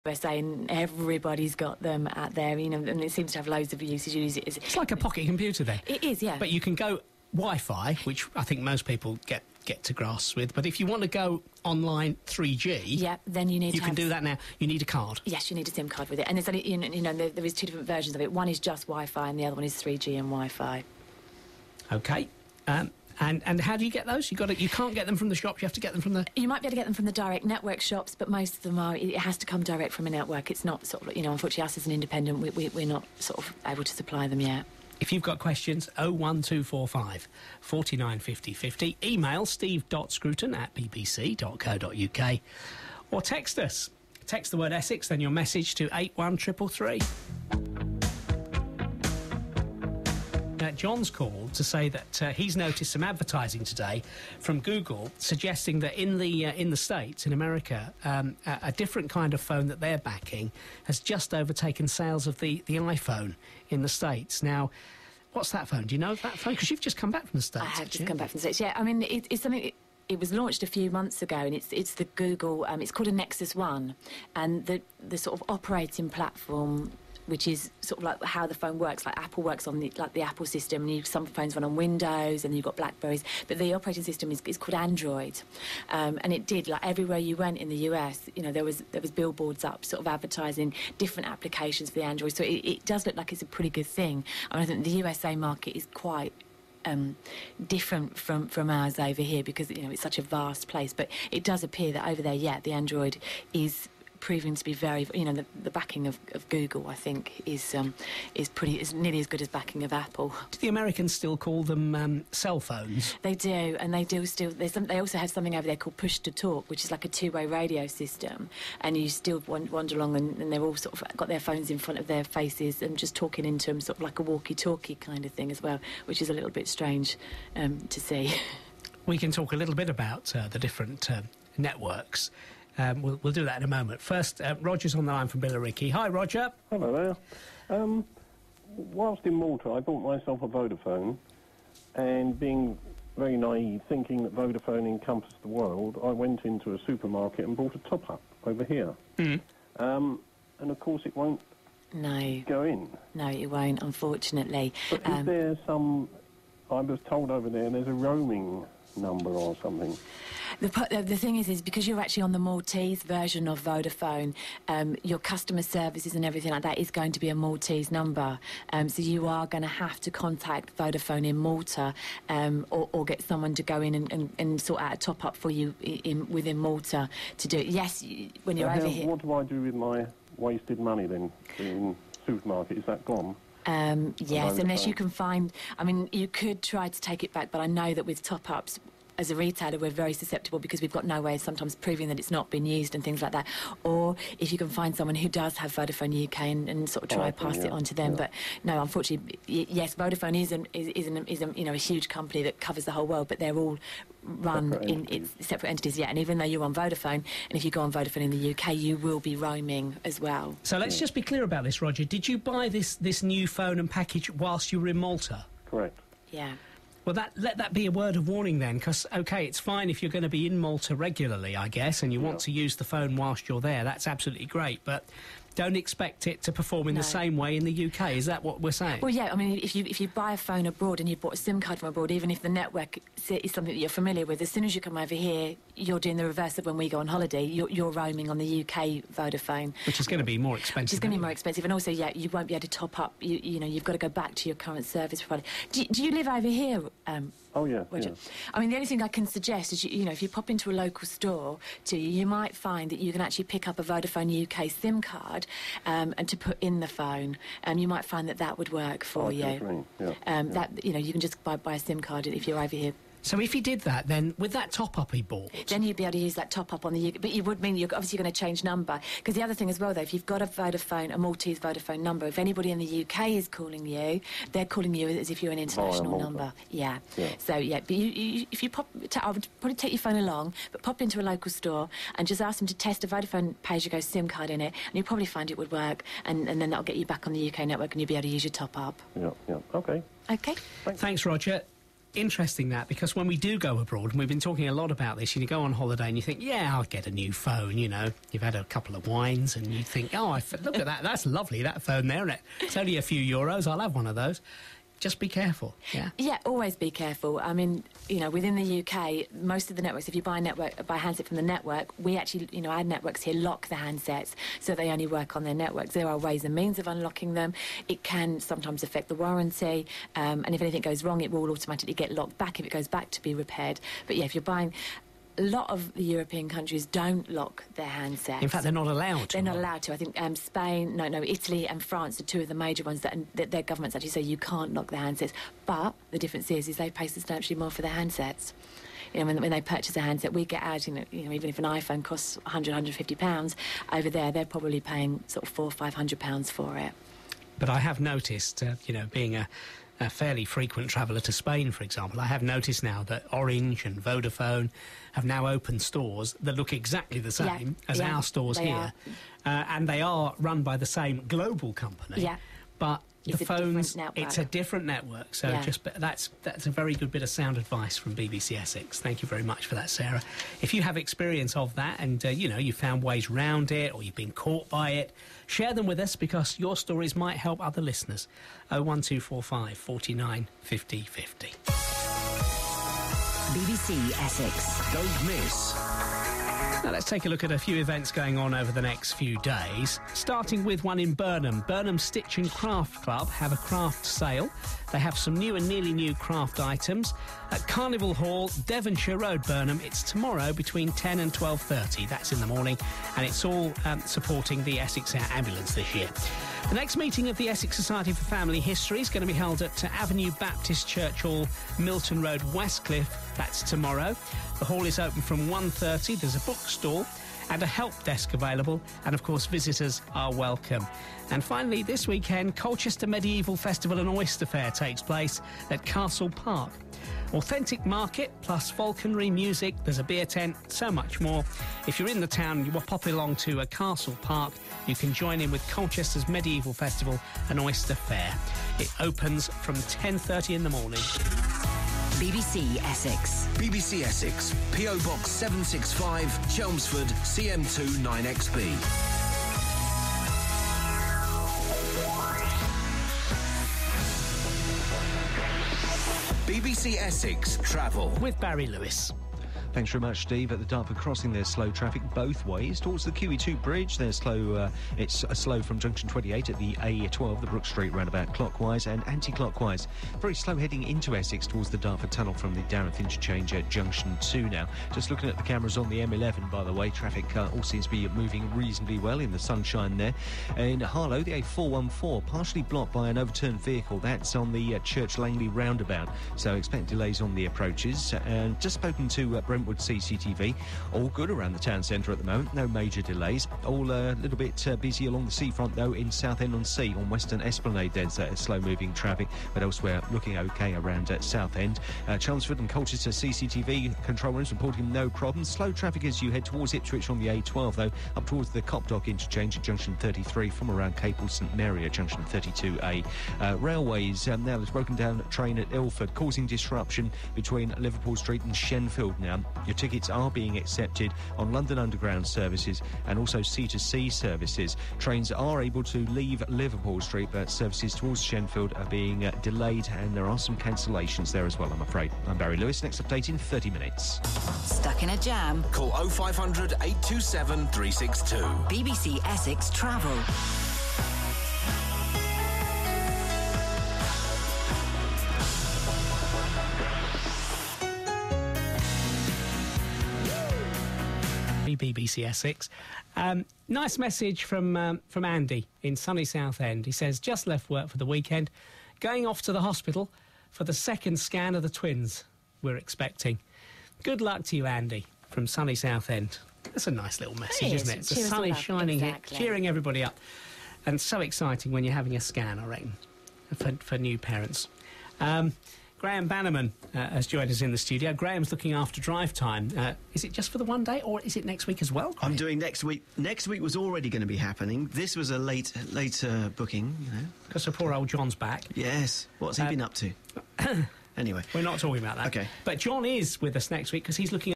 USA, and everybody's got them out there, you know, and it seems to have loads of usage. It's like a pocket computer then. It is, yeah. But you can go Wi-Fi, which I think most people get to grasp with, but if you want to go online 3G, yeah, then you can do that now. You need a card. Yes, you need a SIM card with it, and it's only, you know, there is two different versions of it. One is just Wi-Fi, and the other one is 3G and Wi-Fi. Okay. And how do you get those? You can't get them from the shops. You have to get them from the. You might be able to get them from the direct network shops, but most of them it has to come direct from a network. It's not sort of, you know, unfortunately, us as an independent, we're not sort of able to supply them yet. If you've got questions, 01245 49 50 50. Email steve.scruton@bbc.co.uk or text us. Text the word Essex, then your message to 81333. John's called to say that he's noticed some advertising today from Google suggesting that in the States, in America, a different kind of phone that they're backing has just overtaken sales of the iPhone in the States. Now, what's that phone? Do you know that phone? Because you've just come back from the States. I have just come back from the States, yeah. I mean, it's something... It was launched a few months ago, and it's the Google... it's called a Nexus One, and the sort of operating platform, which is sort of like how the phone works, like Apple works on the Apple system, and some phones run on Windows, and you've got Blackberries, but the operating system is called Android, and it did, like, everywhere you went in the US, you know, there was billboards up sort of advertising different applications for the Android, so it does look like it's a pretty good thing. I mean, I think the USA market is quite different from ours over here, because, you know, it's such a vast place, but it does appear that over there, yeah, the Android is proving to be very, you know, the backing of Google, I think, is nearly as good as backing of Apple. Do the Americans still call them cell phones? They do, and they do still. They also have something over there called push to talk, which is like a two-way radio system, and you still wander along, and they're all sort of got their phones in front of their faces and just talking into them, sort of like a walkie-talkie kind of thing as well, which is a little bit strange to see. We can talk a little bit about the different networks. We'll do that in a moment. First, Roger's on the line from Billericay. Hi, Roger. Hello there. Whilst in Malta, I bought myself a Vodafone, and being very naive, thinking that Vodafone encompassed the world, I went into a supermarket and bought a top-up over here. And, of course, it won't go in. No, it won't, unfortunately. But is there some... I was told over there's a roaming number or something. The thing is because you're actually on the Maltese version of Vodafone, your customer services and everything like that is going to be a Maltese number. So you are going to have to contact Vodafone in Malta, or get someone to go in and sort out a top-up for you within Malta to do it. Yes, when you're over here... What do I do with my wasted money then in supermarket? Is that gone? Yes, unless you can find... I mean, you could try to take it back, but I know that with top-ups, as a retailer, we're very susceptible because we've got no way of sometimes proving that it's not been used and things like that. Or if you can find someone who does have Vodafone UK and sort of try pass it on to them. Yeah. But no, unfortunately, yes, Vodafone is you know, a huge company that covers the whole world, but they're all run in separate entities. Yeah, and even though you're on Vodafone, and if you go on Vodafone in the UK, you will be roaming as well. So let's just be clear about this, Roger. Did you buy this new phone and package whilst you were in Malta? Correct. Yeah. Well, let that be a word of warning then, because, OK, it's fine if you're going to be in Malta regularly, I guess, and you want to use the phone whilst you're there. That's absolutely great, but don't expect it to perform in the same way in the UK. Is that what we're saying? Well, yeah, I mean, if you buy a phone abroad and you bought a SIM card from abroad, even if the network is something that you're familiar with, as soon as you come over here, you're doing the reverse of when we go on holiday. You're roaming on the UK Vodafone. Which is going to be more expensive. Which is going to be more expensive. And also, yeah, you won't be able to top up. You know, you've got to go back to your current service provider. Do you live over here, Oh, yeah, Roger? Yeah. I mean, the only thing I can suggest is, you know, if you pop into a local store you might find that you can actually pick up a Vodafone UK SIM card and to put in the phone. You might find that would work for you. That, you know, you can just buy a SIM card if you're over here. So if he did that, then with that top-up he bought... Then you'd be able to use that top-up on the UK... But you would mean you're obviously going to change number. Because the other thing as well, though, if you've got a Maltese Vodafone number, if anybody in the UK is calling you, they're calling you as if you're an international number. Yeah. So, yeah, but if you pop... I would probably take your phone along, but pop into a local store and just ask them to test a Vodafone pay-as-you-go SIM card in it, and you'll probably find it would work, and then that'll get you back on the UK network and you'll be able to use your top-up. Yeah. OK. OK. Thanks, Roger. interesting that, because when we do go abroad, and we've been talking a lot about this, you go on holiday and you think, yeah, I'll get a new phone, you know. You've had a couple of wines and you think, oh, look at that, that's lovely, that phone there, and it's only a few euros, I'll have one of those. Just be careful, yeah? Yeah, always be careful. I mean, you know, within the UK, most of the networks, if you buy a handset from the network, we actually, you know, our networks here lock the handsets, so they only work on their networks. There are ways and means of unlocking them. It can sometimes affect the warranty, and if anything goes wrong, it will automatically get locked back if it goes back to be repaired. But yeah, if you're buying... A lot of the European countries don't lock their handsets. In fact, they're not allowed to. They're not allowed to. I think Spain, Italy and France are two of the major ones that their governments actually say you can't lock their handsets. But the difference is they pay substantially more for their handsets. You know, when they purchase a handset, we get out, you know, even if an iPhone costs £100, £150, over there they're probably paying sort of £400 or £500 for it. But I have noticed, you know, being a fairly frequent traveller to Spain, for example, I have noticed now that Orange and Vodafone have now opened stores that look exactly the same as our stores here. And they are run by the same global company. Yeah. But the phones, it's a different network. So that's a very good bit of sound advice from BBC Essex. Thank you very much for that, Sarah. If you have experience of that and, you know, you found ways round it or you've been caught by it, share them with us, because your stories might help other listeners. 01245 49 50 50. BBC Essex. Don't miss. Now, let's take a look at a few events going on over the next few days, starting with one in Burnham. Burnham Stitch and Craft Club have a craft sale. They have some new and nearly new craft items. At Carnival Hall, Devonshire Road, Burnham, it's tomorrow between 10 and 12:30. That's in the morning, and it's all supporting the Essex Air Ambulance this year. The next meeting of the Essex Society for Family History is going to be held at Avenue Baptist Church Hall, Milton Road, Westcliff. That's tomorrow. The hall is open from 1:30. There's a bookstall and a help desk available, and of course visitors are welcome. And finally, this weekend, Colchester Medieval Festival and Oyster Fair takes place at Castle Park. Authentic market plus falconry, music, there's a beer tent, so much more. If you're in the town and you will pop along to a Castle Park, you can join in with Colchester's Medieval Festival and Oyster Fair. It opens from 10:30 in the morning. BBC Essex. BBC Essex, PO Box 765, Chelmsford, CM2 9XB. BBC Essex Travel with Barry Lewis. Thanks very much, Steve. At the Dartford crossing, there's slow traffic both ways. Towards the QE2 bridge, there's slow. It's slow from junction 28 at the A12, the Brook Street roundabout, clockwise and anti-clockwise. Very slow heading into Essex towards the Dartford Tunnel from the Dartmouth interchange at junction 2 now. Just looking at the cameras on the M11, by the way, traffic all seems to be moving reasonably well in the sunshine there. In Harlow, the A414, partially blocked by an overturned vehicle. That's on the Church Langley roundabout, so expect delays on the approaches. And just spoken to Brentwood CCTV, all good around the town centre at the moment, no major delays. All a little bit busy along the seafront though in Southend-on-Sea. On Western Esplanade there's slow moving traffic, but elsewhere looking okay around Southend. Chelmsford and Colchester CCTV control rooms reporting no problems. Slow traffic as you head towards Ipswich on the A12 though, up towards the Copdock interchange at junction 33 from around Capel St Mary at junction 32A. Railways, now there's a broken down train at Ilford causing disruption between Liverpool Street and Shenfield now. Your tickets are being accepted on London Underground services and also C2C services. Trains are able to leave Liverpool Street, but services towards Shenfield are being delayed, and there are some cancellations there as well, I'm afraid. I'm Barry Lewis. Next update in 30 minutes. Stuck in a jam? Call 0500 827 362. BBC Essex Travel. BBC Essex. Nice message from Andy in sunny Southend. He says, just left work for the weekend, going off to the hospital for the second scan of the twins we're expecting. Good luck to you, Andy, from sunny Southend. That's a nice little message, isn't it? The sun is shining here, cheering everybody up. And so exciting when you're having a scan, I reckon, for new parents. Graham Bannerman has joined us in the studio. Graham's looking after drive time. Is it just for the one day, or is it next week as well, Graham? I'm doing next week. Next week was already going to be happening. This was a later booking, you know. Because poor old John's back. Yes. What's he been up to? Anyway. We're not talking about that. Okay. But John is with us next week because he's looking